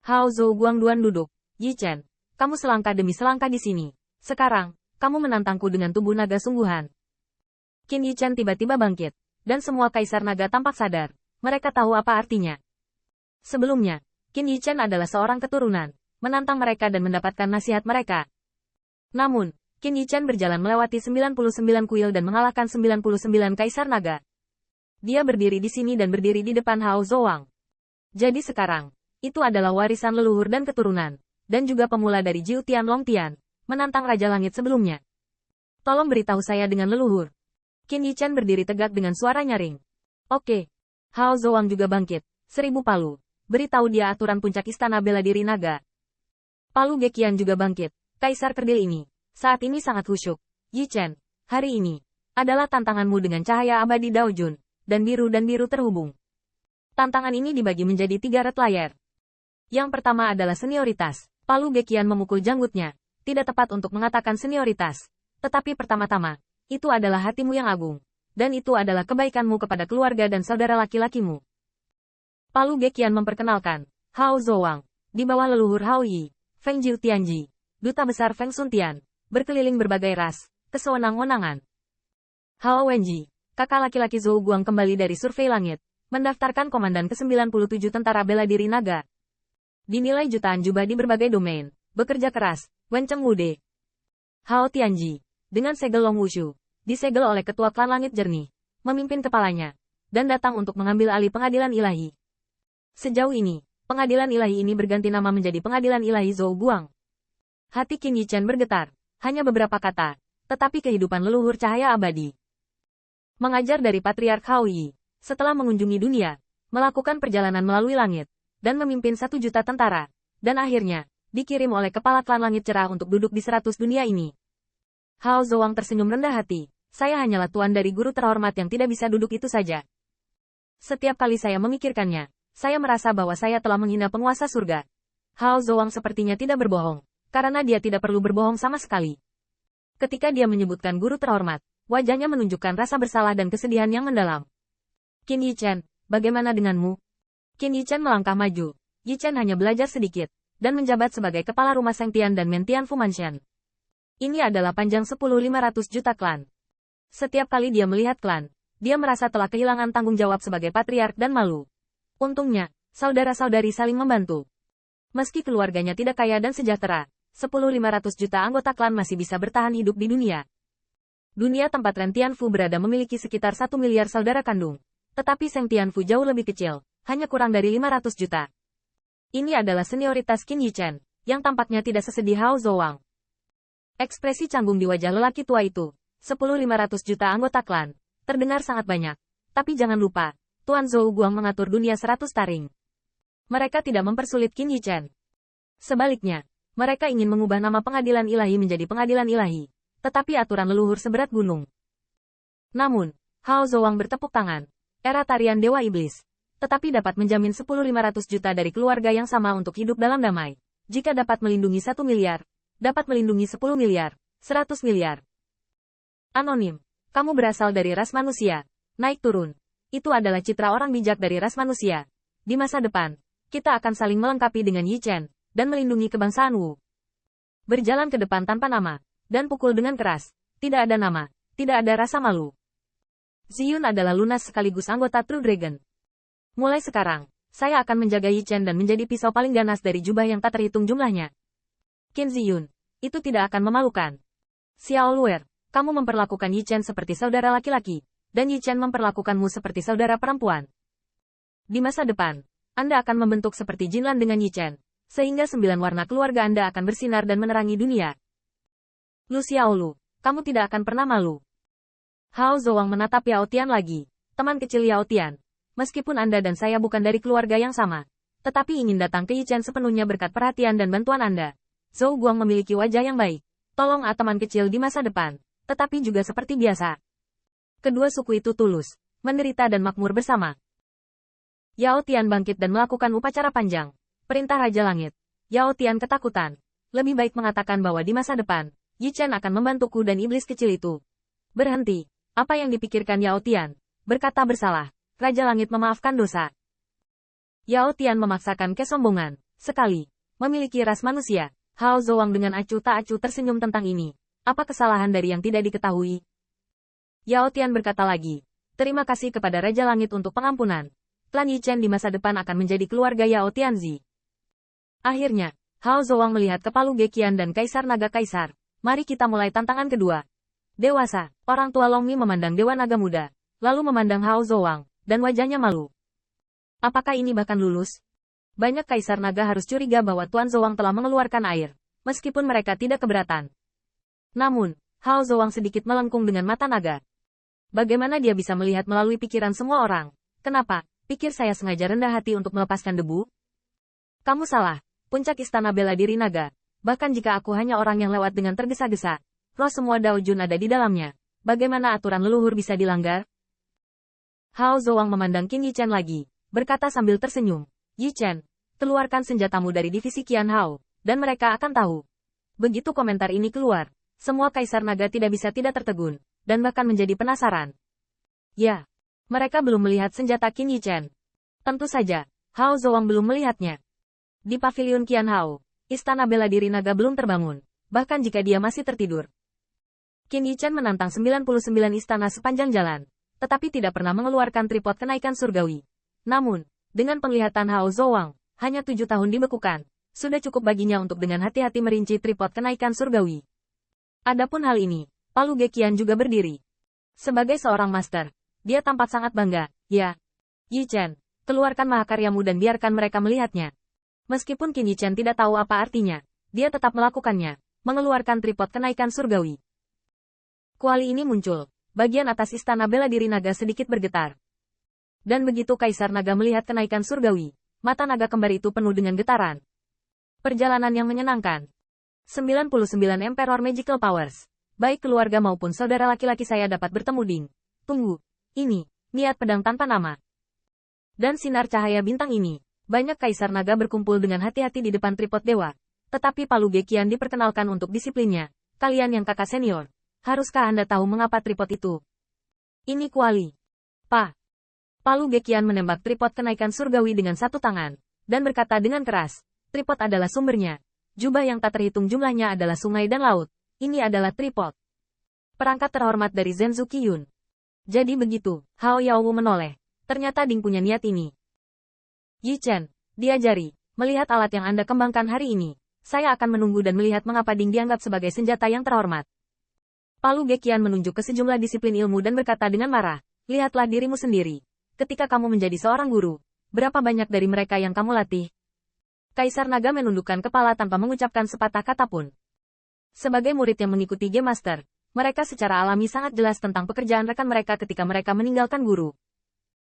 Hao Zhou Guangduan duduk. Yi Chen, kamu selangkah demi selangkah di sini. Sekarang, kamu menantangku dengan tubuh naga sungguhan. Qin Yi Chen tiba-tiba bangkit, dan semua kaisar naga tampak sadar. Mereka tahu apa artinya. Sebelumnya, Qin Yi Chen adalah seorang keturunan, menantang mereka dan mendapatkan nasihat mereka. Namun, Qin Yi Chen berjalan melewati 99 kuil dan mengalahkan 99 kaisar naga. Dia berdiri di sini dan berdiri di depan Hao Zouang. Jadi sekarang, itu adalah warisan leluhur dan keturunan, dan juga pemula dari Jiu Tian Long Tian, menantang Raja Langit sebelumnya. Tolong beritahu saya dengan leluhur. Qin Yi Chen berdiri tegak dengan suara nyaring. Oke. Hao Zouang juga bangkit. 1000 palu. Beritahu dia aturan puncak istana bela diri naga. Palu Geqian juga bangkit. Kaisar kerdil ini, saat ini sangat khusyuk. Yi Chen, hari ini, adalah tantanganmu dengan cahaya abadi Dao Jun, dan biru terhubung. Tantangan ini dibagi menjadi 3 red layer. Yang pertama adalah senioritas. Palu Geqian memukul janggutnya. Tidak tepat untuk mengatakan senioritas. Tetapi pertama-tama, itu adalah hatimu yang agung. Dan itu adalah kebaikanmu kepada keluarga dan saudara laki-lakimu. Palu Geqian memperkenalkan, Hao Zouang, di bawah leluhur Hao Yi, Feng Jiu Tianji, Duta Besar Feng Suntian, berkeliling berbagai ras, kesewenang-wenangan. Hao Wenji, kakak laki-laki Zhou Guang kembali dari survei langit, mendaftarkan komandan ke-97 tentara bela diri naga. Dinilai jutaan jubah di berbagai domain, bekerja keras, Wenceng Wude. Hao Tianji, dengan segel Long Wushu, disegel oleh ketua klan langit jernih, memimpin kepalanya, dan datang untuk mengambil alih pengadilan ilahi. Sejauh ini, pengadilan ilahi ini berganti nama menjadi pengadilan ilahi Zhou Guang. Hati Qin Yi Chen bergetar, hanya beberapa kata, tetapi kehidupan leluhur cahaya abadi. Mengajar dari Patriark Hao Yi, setelah mengunjungi dunia, melakukan perjalanan melalui langit, dan memimpin 1 juta tentara, dan akhirnya, dikirim oleh kepala klan langit cerah untuk duduk di 100 dunia ini. Hao Zouang tersenyum rendah hati, saya hanyalah tuan dari guru terhormat yang tidak bisa duduk itu saja. Setiap kali saya memikirkannya, saya merasa bahwa saya telah menghina penguasa surga. Hao Zouang sepertinya tidak berbohong, karena dia tidak perlu berbohong sama sekali. Ketika dia menyebutkan guru terhormat, wajahnya menunjukkan rasa bersalah dan kesedihan yang mendalam. Qin Yi Chen, bagaimana denganmu? Qin Yi Chen melangkah maju. Yi Chen hanya belajar sedikit, dan menjabat sebagai kepala rumah Sengtian dan Mentian Fu Mansion. Ini adalah panjang 10.500 juta klan. Setiap kali dia melihat klan, dia merasa telah kehilangan tanggung jawab sebagai patriark dan malu. Untungnya, saudara-saudari saling membantu. Meski keluarganya tidak kaya dan sejahtera, 10.500 juta anggota klan masih bisa bertahan hidup di dunia. Dunia tempat Ren Tianfu berada memiliki sekitar 1 miliar saudara kandung. Tetapi Seng Tianfu jauh lebih kecil, hanya kurang dari 500 juta. Ini adalah senioritas Qin Yi Chen, yang tampaknya tidak sesedih Hao Zouang. Ekspresi canggung di wajah lelaki tua itu, 10.500 juta anggota klan, terdengar sangat banyak. Tapi jangan lupa, Tuan Zhou Guang mengatur dunia 100 taring. Mereka tidak mempersulit Qin Yi Chen. Sebaliknya, mereka ingin mengubah nama pengadilan ilahi menjadi pengadilan ilahi, tetapi aturan leluhur seberat gunung. Namun, Hao Zouang bertepuk tangan, era tarian Dewa Iblis, tetapi dapat menjamin 10.500 juta dari keluarga yang sama untuk hidup dalam damai. Jika dapat melindungi 1 miliar, dapat melindungi 10 miliar, 100 miliar. Anonim, kamu berasal dari ras manusia, naik turun. Itu adalah citra orang bijak dari ras manusia. Di masa depan, kita akan saling melengkapi dengan Yi Chen, dan melindungi kebangsaan Wu. Berjalan ke depan tanpa nama, dan pukul dengan keras. Tidak ada nama, tidak ada rasa malu. Ziyun adalah lunas sekaligus anggota True Dragon. Mulai sekarang, saya akan menjaga Yi Chen dan menjadi pisau paling ganas dari jubah yang tak terhitung jumlahnya. Qin Ziyun, itu tidak akan memalukan. Xiao Luer, kamu memperlakukan Yi Chen seperti saudara laki-laki, dan Yi Chen memperlakukanmu seperti saudara perempuan. Di masa depan, Anda akan membentuk seperti Jinlan dengan Yi Chen, sehingga 9 warna keluarga Anda akan bersinar dan menerangi dunia. Lu Xiaolu, kamu tidak akan pernah malu. Hao Zouang menatap Yao Tian lagi, teman kecil Yao Tian. Meskipun Anda dan saya bukan dari keluarga yang sama, tetapi ingin datang ke Yi Chen sepenuhnya berkat perhatian dan bantuan Anda. Zhou Guang memiliki wajah yang baik. Tolong teman kecil di masa depan, tetapi juga seperti biasa. Kedua suku itu tulus, menderita dan makmur bersama. Yao Tian bangkit dan melakukan upacara panjang. Perintah Raja Langit. Yao Tian ketakutan. Lebih baik mengatakan bahwa di masa depan, Yi Chen akan membantuku dan iblis kecil itu. Berhenti. Apa yang dipikirkan Yao Tian? Berkata bersalah. Raja Langit memaafkan dosa. Yao Tian memaksakan kesombongan. sekali. Memiliki ras manusia. Hao Zouang dengan acuh tak acuh tersenyum tentang ini. Apa kesalahan dari yang tidak diketahui? Yao Tian berkata lagi. Terima kasih kepada Raja Langit untuk pengampunan. Klan Yichen di masa depan akan menjadi keluarga Yao Tianzi. Akhirnya, Hao Zouang melihat Kepala Gekian dan Kaisar Naga Kaisar. Mari kita mulai tantangan kedua. Dewasa, orang tua Longmi memandang Dewa Naga Muda, lalu memandang Hao Zouang, dan wajahnya malu. Apakah ini bahkan lulus? Banyak Kaisar Naga harus curiga bahwa Tuan Zouang telah mengeluarkan air, meskipun mereka tidak keberatan. Namun, Hao Zouang sedikit melengkung dengan mata naga. Bagaimana dia bisa melihat melalui pikiran semua orang? Kenapa? Pikir saya sengaja rendah hati untuk melepaskan debu? Kamu salah. Puncak istana bela diri naga. Bahkan jika aku hanya orang yang lewat dengan tergesa-gesa, roh semua Dao Jun ada di dalamnya. Bagaimana aturan leluhur bisa dilanggar? Hao Zouang memandang Qin Yichen lagi, berkata sambil tersenyum. Yichen, keluarkan senjatamu dari divisi Qian Hao, dan mereka akan tahu. Begitu komentar ini keluar, semua Kaisar Naga tidak bisa tidak tertegun, dan bahkan menjadi penasaran. Ya, mereka belum melihat senjata Qin Yichen. Tentu saja, Hao Zouang belum melihatnya. Di pavilion Qian Hao, istana bela diri naga belum terbangun, bahkan jika dia masih tertidur. Qin Yichen menantang 99 istana sepanjang jalan, tetapi tidak pernah mengeluarkan tripod kenaikan surgawi. Namun, dengan penglihatan Hao Zouang, hanya 7 tahun dibekukan, sudah cukup baginya untuk dengan hati-hati merinci tripod kenaikan surgawi. Adapun hal ini, Palu Gekian juga berdiri. Sebagai seorang master, dia tampak sangat bangga. Ya, Yichen, keluarkan mahakaryamu dan biarkan mereka melihatnya. Meskipun Qin Yichen tidak tahu apa artinya, dia tetap melakukannya, mengeluarkan tripod kenaikan surgawi. Kuali ini muncul, bagian atas istana bela diri naga sedikit bergetar. Dan begitu Kaisar Naga melihat kenaikan surgawi, mata naga kembar itu penuh dengan getaran. Perjalanan yang menyenangkan. 99 Emperor Magical Powers. Baik keluarga maupun saudara laki-laki saya dapat bertemu ding. Tunggu, ini, niat pedang tanpa nama. Dan sinar cahaya bintang ini. Banyak Kaisar Naga berkumpul dengan hati-hati di depan tripod dewa. Tetapi Palu Gekian diperkenalkan untuk disiplinnya. Kalian yang kakak senior, haruskah Anda tahu mengapa tripod itu? Ini kuali. Palu Gekian menembak tripod kenaikan surgawi dengan satu tangan, dan berkata dengan keras, tripod adalah sumbernya. Jubah yang tak terhitung jumlahnya adalah sungai dan laut. Ini adalah tripod. Perangkat terhormat dari Zenzu Qiyun. Jadi begitu, Hao Yaowu menoleh. Ternyata Ding punya niat ini. Yichen, diajari, melihat alat yang Anda kembangkan hari ini, saya akan menunggu dan melihat mengapa Ding dianggap sebagai senjata yang terhormat. Palu Gekian menunjuk ke sejumlah disiplin ilmu dan berkata dengan marah, lihatlah dirimu sendiri. Ketika kamu menjadi seorang guru, berapa banyak dari mereka yang kamu latih? Kaisar Naga menundukkan kepala tanpa mengucapkan sepatah kata pun. Sebagai murid yang mengikuti Game Master, mereka secara alami sangat jelas tentang pekerjaan rekan mereka ketika mereka meninggalkan guru,